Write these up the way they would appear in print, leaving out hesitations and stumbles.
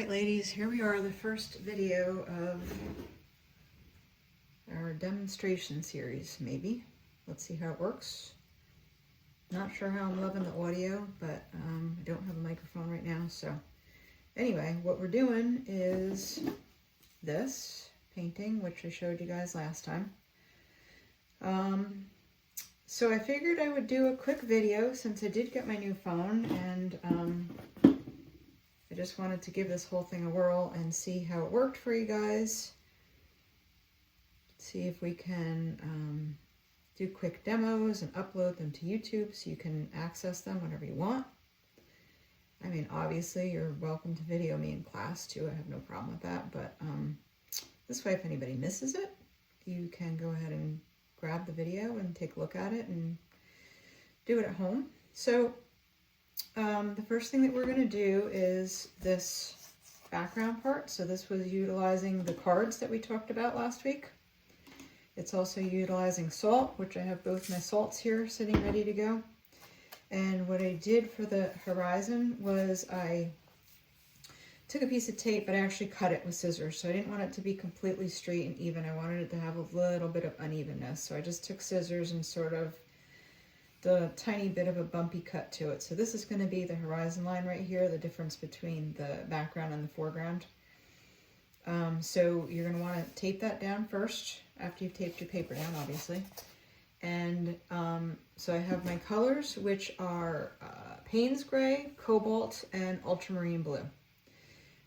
Alright ladies, here we are, the first video of our demonstration series, maybe. Let's see how it works. Not sure how I'm loving the audio, but I don't have a microphone right now, so. Anyway, what we're doing is this painting, which I showed you guys last time. So I figured I would do a quick video since I did get my new phone, and I just wanted to give this whole thing a whirl and see how it worked for you guys. See if we can do quick demos and upload them to YouTube so you can access them whenever you want. I mean, obviously you're welcome to video me in class too. I have no problem with that, but this way if anybody misses it, you can go ahead and grab the video and take a look at it and do it at home. So the first thing that we're going to do is this background part. So this was utilizing the cards that we talked about last week. It's also utilizing salt, which I have both my salts here sitting ready to go. And what I did for the horizon was I took a piece of tape, but I actually cut it with scissors. So I didn't want it to be completely straight and even. I wanted it to have a little bit of unevenness. So I just took scissors and sort of the tiny bit of a bumpy cut to it. So this is going to be the horizon line right here, the difference between the background and the foreground. So you're going to want to tape that down first, after you've taped your paper down, obviously. And so I have my colors, which are Payne's Gray, Cobalt, and Ultramarine Blue.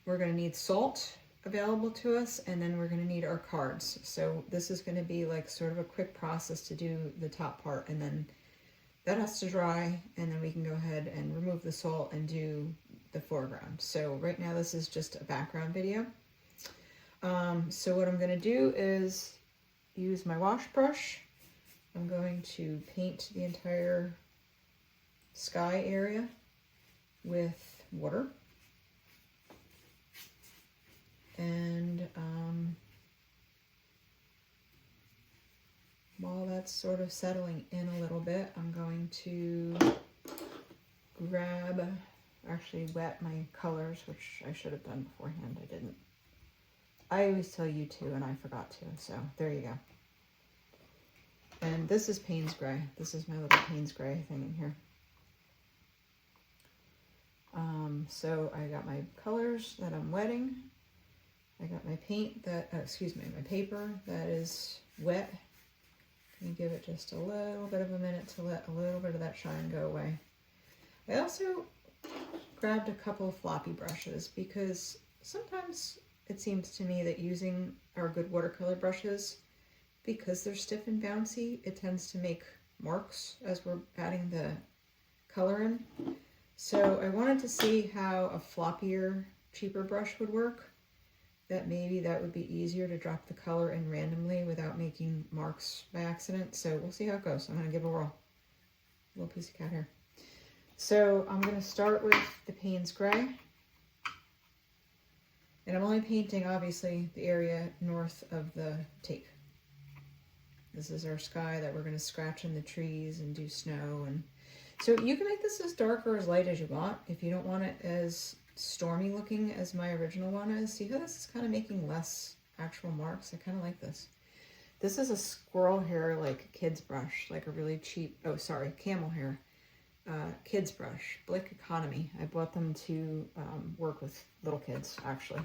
We're going to need salt available to us, and then we're going to need our cards. So this is going to be like sort of a quick process to do the top part, and then that has to dry, and then we can go ahead and remove the salt and do the foreground. So right now this is just a background video. So what I'm going to do is use my wash brush. I'm going to paint the entire sky area with water. And while that's sort of settling in a little bit, I'm going to actually wet my colors, which I should have done beforehand. I didn't. I always tell you to, and I forgot to, so there you go. And this is Payne's Gray. This is my little Payne's Gray thing in here. So I got my colors that I'm wetting. I got my paint that, my paper that is wet. And give it just a little bit of a minute to let a little bit of that shine go away. I also grabbed a couple of floppy brushes because sometimes it seems to me that using our good watercolor brushes, because they're stiff and bouncy, it tends to make marks as we're adding the color in. So I wanted to see how a floppier, cheaper brush would work. That maybe that would be easier to drop the color in randomly without making marks by accident. So we'll see how it goes. I'm going to give it a whirl. Little piece of cat hair. So I'm going to start with the Payne's Gray. And I'm only painting, obviously, the area north of the tape. This is our sky that we're going to scratch in the trees and do snow. And so you can make this as dark or as light as you want. If you don't want it as stormy looking as my original one is. See how this is kind of making less actual marks? I kind of like this. This is a squirrel hair, like kid's brush, like a really cheap, camel hair kid's brush, Blick Economy. I bought them to work with little kids, actually.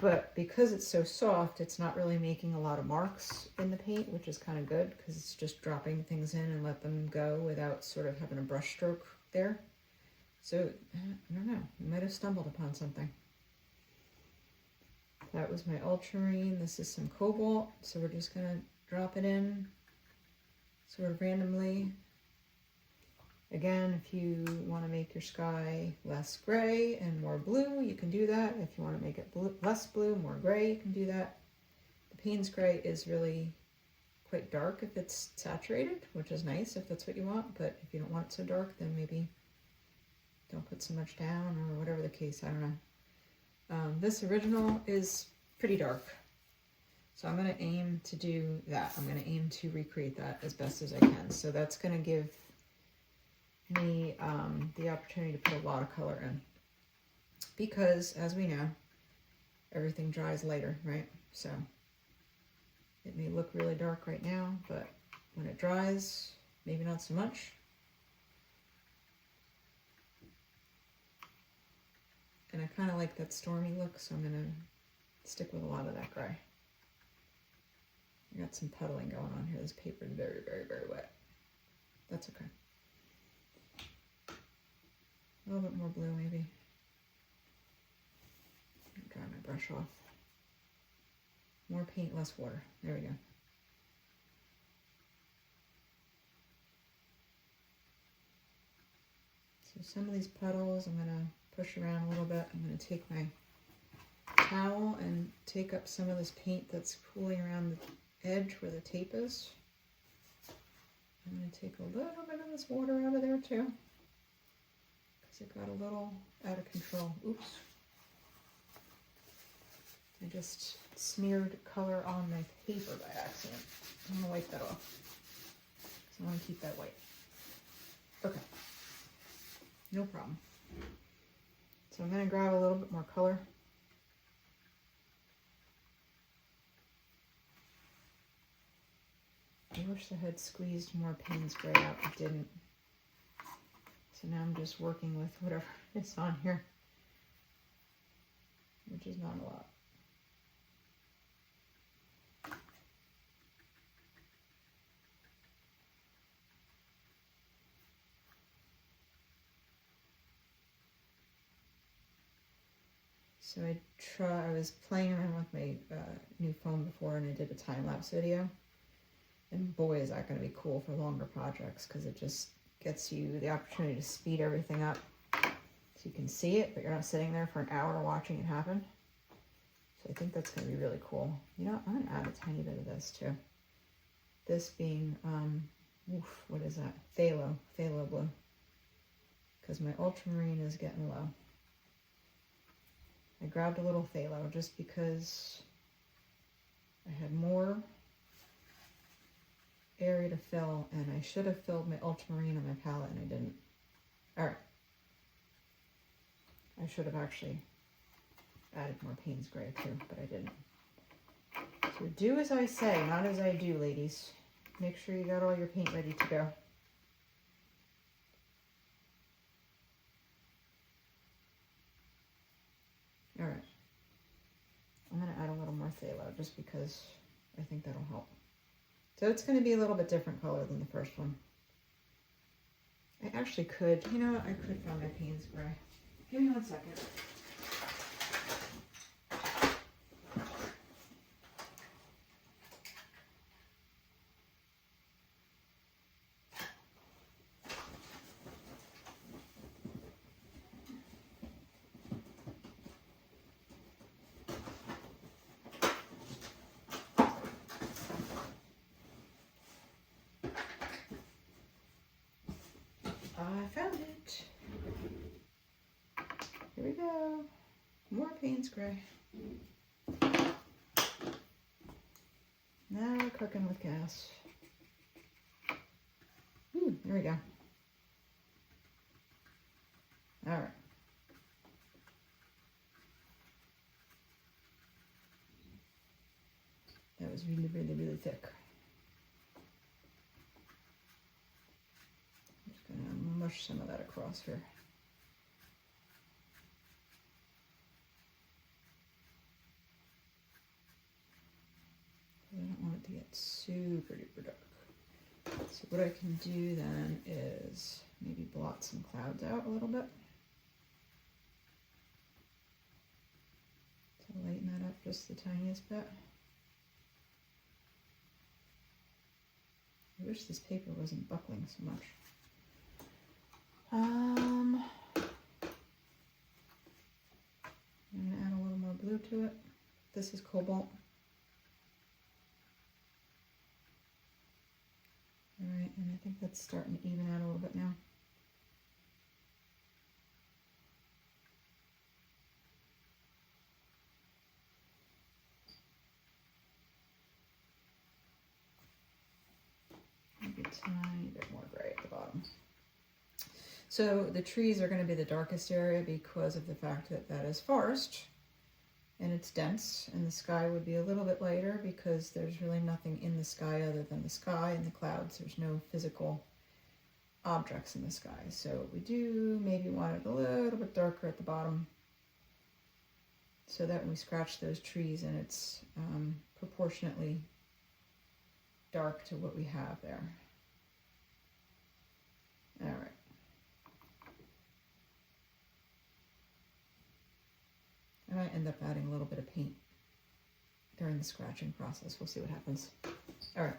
But because it's so soft, it's not really making a lot of marks in the paint, which is kind of good because it's just dropping things in and let them go without sort of having a brush stroke there. So, I don't know, I might have stumbled upon something. That was my ultramarine. This is some cobalt. So we're just going to drop it in sort of randomly. Again, if you want to make your sky less gray and more blue, you can do that. If you want to make it less blue, more gray, you can do that. The Payne's Gray is really quite dark if it's saturated, which is nice if that's what you want. But if you don't want it so dark, then maybe don't put so much down, or whatever the case, I don't know. This original is pretty dark. So I'm going to aim to do that. I'm going to aim to recreate that as best as I can. So that's going to give me the opportunity to put a lot of color in. because, as we know, everything dries later, right? So it may look really dark right now, but when it dries, maybe not so much. And I kind of like that stormy look, so I'm going to stick with a lot of that gray. I got some puddling going on here. This paper is very, very, very wet. That's okay. A little bit more blue, maybe. Dry my brush off. More paint, less water. There we go. So some of these puddles I'm going to push around a little bit. I'm going to take my towel and take up some of this paint that's pooling around the edge where the tape is. I'm going to take a little bit of this water out of there too, because it got a little out of control. Oops. I just smeared color on my paper by accident. I'm going to wipe that off, because I want to keep that white. Okay. No problem. So I'm going to grab a little bit more color. I wish I had squeezed more Payne's Gray out. I didn't. So now I'm just working with whatever is on here, which is not a lot. So I was playing around with my new phone before, and I did a time-lapse video. And boy, is that going to be cool for longer projects, because it just gets you the opportunity to speed everything up so you can see it, but you're not sitting there for an hour watching it happen. So I think that's going to be really cool. You know, I'm going to add a tiny bit of this too. This being, what is that? Phthalo blue. Because my ultramarine is getting low. I grabbed a little phthalo just because I had more area to fill, and I should have filled my ultramarine on my palette, and I didn't. All right. I should have actually added more Payne's Gray too, but I didn't. So do as I say, not as I do, ladies. Make sure you got all your paint ready to go. All right. I'm going to add a little more phthalo just because I think that'll help. So it's going to be a little bit different color than the first one. I actually could, you know what, I could find my Payne's Gray. Give me 1 second. I found it. Here we go. More Payne's Gray. Now we're cooking with gas. There we go. All right. That was really, really, really thick. I'm just going to mush some of that across here. I don't want it to get super duper dark. So what I can do then is maybe blot some clouds out a little bit. To lighten that up just the tiniest bit. I wish this paper wasn't buckling so much. I'm going to add a little more blue to it. This is cobalt. All right, and I think that's starting to even out a little bit now. Maybe a tiny bit more gray at the bottom. So the trees are going to be the darkest area because of the fact that that is forest and it's dense, and the sky would be a little bit lighter because there's really nothing in the sky other than the sky and the clouds. There's no physical objects in the sky. So we do maybe want it a little bit darker at the bottom so that when we scratch those trees and it's proportionately dark to what we have there. All right. I might end up adding a little bit of paint during the scratching process. We'll see what happens. All right,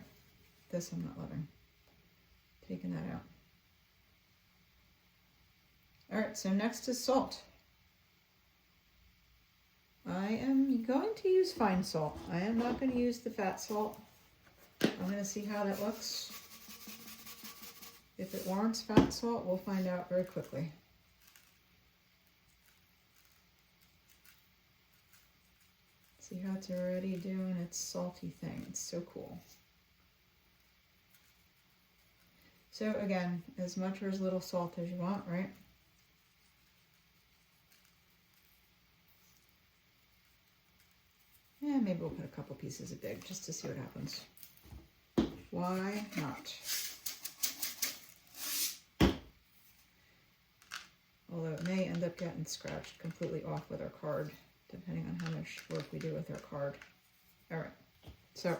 this I'm not loving. Taking that out. All right, so next is salt. I am going to use fine salt. I am not going to use the fat salt. I'm going to see how that looks. If it warrants fat salt, we'll find out very quickly. See how it's already doing its salty thing. It's so cool. So again, as much or as little salt as you want, right? Yeah, maybe we'll put a couple pieces of big just to see what happens. Why not? Although it may end up getting scratched completely off with our card, depending on how much work we do with our card. All right, so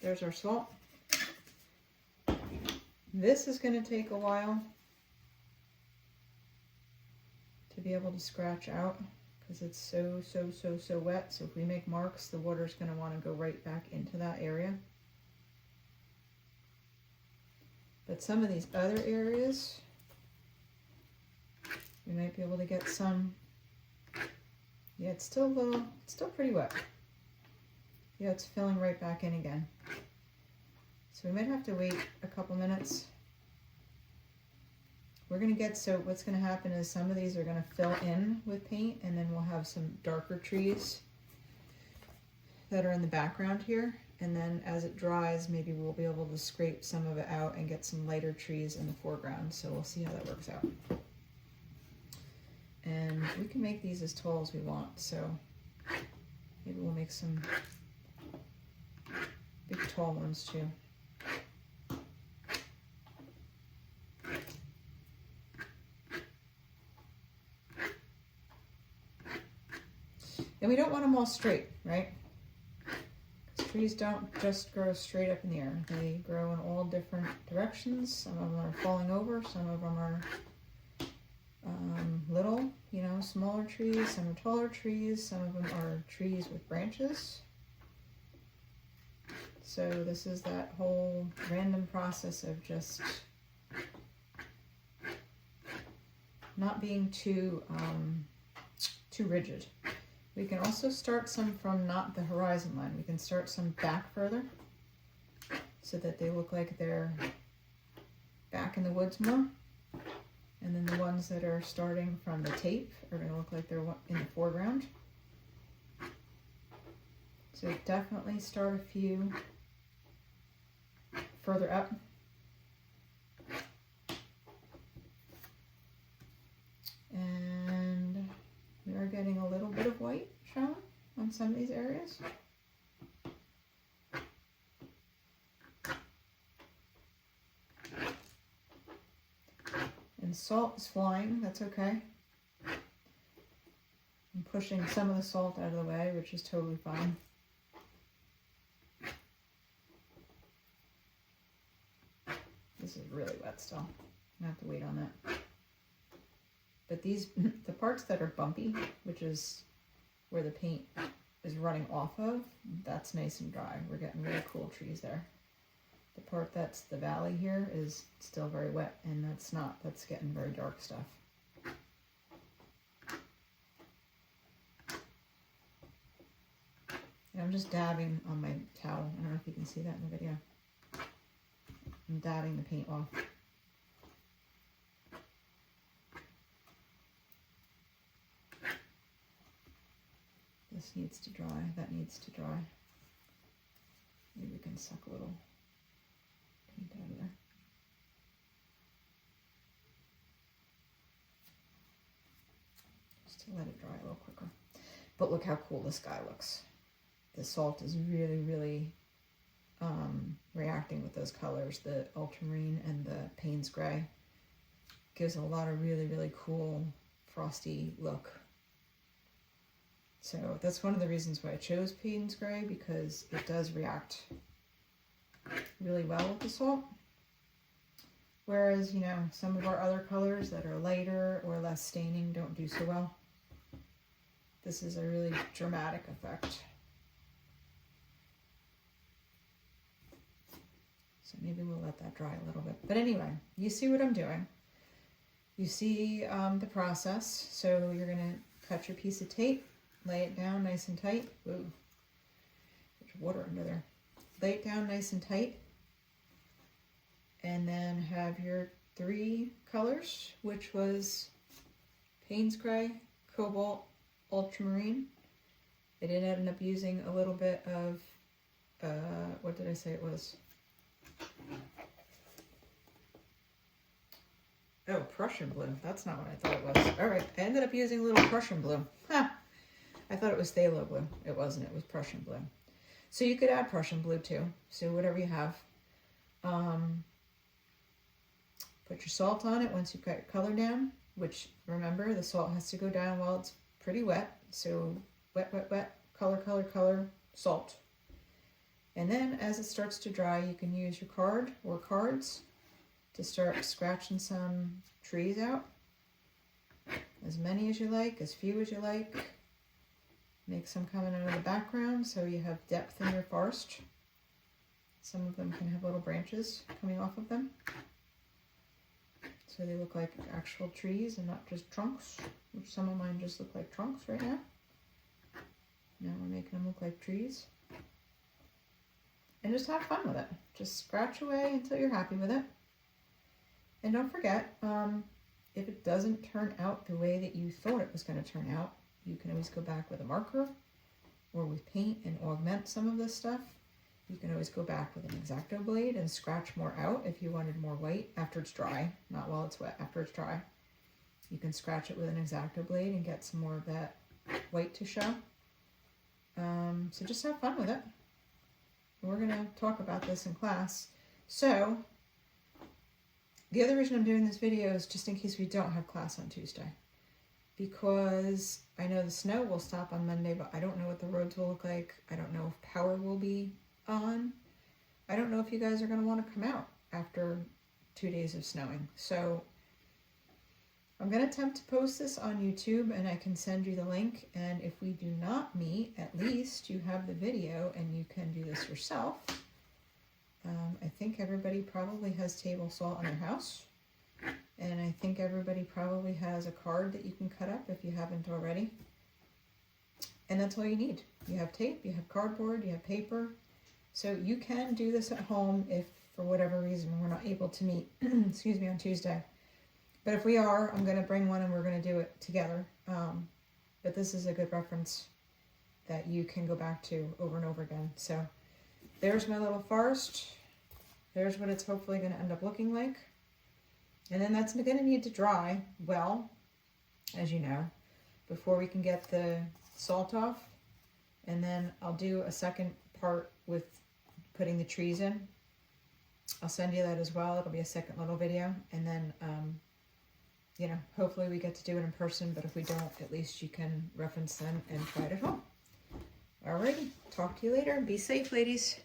there's our salt. This is going to take a while to be able to scratch out because it's so wet. So if we make marks, the water's going to want to go right back into that area. But some of these other areas, we might be able to get some. Yeah, it's still pretty wet. Yeah, it's filling right back in again. So we might have to wait a couple minutes. We're gonna get, so what's gonna happen is some of these are gonna fill in with paint, and then we'll have some darker trees that are in the background here. And then as it dries, maybe we'll be able to scrape some of it out and get some lighter trees in the foreground. So we'll see how that works out. And we can make these as tall as we want, so maybe we'll make some big tall ones too. And we don't want them all straight, right? Because trees don't just grow straight up in the air. They grow in all different directions. Some of them are falling over, some of them are little, smaller trees, some are taller trees, some of them are trees with branches. So this is that whole random process of just not being too rigid. We can also start some from not the horizon line. We can start some back further so that they look like they're back in the woods more. And then the ones that are starting from the tape are going to look like they're in the foreground. So definitely start a few further up. And we are getting a little bit of white shown on some of these areas. And salt is flying, that's okay. I'm pushing some of the salt out of the way, which is totally fine. This is really wet still. I'm gonna have to wait on that. But these, the parts that are bumpy, which is where the paint is running off of, that's nice and dry. We're getting really cool trees there. The part that's the valley here is still very wet, and that's not. That's getting very dark stuff. And I'm just dabbing on my towel. I don't know if you can see that in the video. I'm dabbing the paint off. This needs to dry. That needs to dry. Maybe we can suck a little paint out of there. So let it dry a little quicker. But look how cool this guy looks. The salt is really, really reacting with those colors, the ultramarine and the Payne's gray. Gives a lot of really, really cool frosty look. So that's one of the reasons why I chose Payne's gray, because it does react really well with the salt. Whereas, you know, some of our other colors that are lighter or less staining don't do so well. This is a really dramatic effect. So maybe we'll let that dry a little bit. But anyway, you see what I'm doing. You see the process. So you're going to cut your piece of tape, lay it down nice and tight. Ooh, there's water under there. Lay it down nice and tight. And then have your 3 colors, which was Payne's gray, cobalt, ultramarine. I did end up using a little bit of, what did I say it was? Oh, Prussian blue. That's not what I thought it was. All right, I ended up using a little Prussian blue. Ha! I thought it was phthalo blue. It wasn't. It was Prussian blue. So you could add Prussian blue too. So whatever you have. Put your salt on it once you've got your color down, which, remember, the salt has to go down while it's pretty wet. So wet, wet, wet, color, color, color, salt. And then as it starts to dry, you can use your card or cards to start scratching some trees out. As many as you like, as few as you like. Make some coming out of the background so you have depth in your forest. Some of them can have little branches coming off of them. So they look like actual trees and not just trunks, which some of mine just look like trunks right now. Now we're making them look like trees. And just have fun with it. Just scratch away until you're happy with it. And don't forget, if it doesn't turn out the way that you thought it was going to turn out, you can always go back with a marker or with paint and augment some of this stuff. You can always go back with an X-Acto blade and scratch more out if you wanted more white after it's dry, not while it's wet, after it's dry. You can scratch it with an X-Acto blade and get some more of that white to show. So just have fun with it. We're going to talk about this in class. So the other reason I'm doing this video is just in case we don't have class on Tuesday. Because I know the snow will stop on Monday, but I don't know what the roads will look like. I don't know if power will be on. I don't know if you guys are going to want to come out after 2 days of snowing. So I'm going to attempt to post this on YouTube and I can send you the link. And if we do not meet, at least you have the video and you can do this yourself. I think everybody probably has table salt in their house. And I think everybody probably has a card that you can cut up if you haven't already. And that's all you need. You have tape, you have cardboard, you have paper. So you can do this at home if for whatever reason we're not able to meet, excuse me, on Tuesday. But if we are, I'm going to bring one and we're going to do it together. But this is a good reference that you can go back to over and over again. So there's my little forest. There's what it's hopefully going to end up looking like. And then that's going to need to dry well, as you know, before we can get the salt off. And then I'll do a second part with putting the trees in. I'll send you that as well. It'll be a second little video. And then, you know, hopefully we get to do it in person. But if we don't, at least you can reference them and try it at home. Alrighty, talk to you later. Be safe, ladies.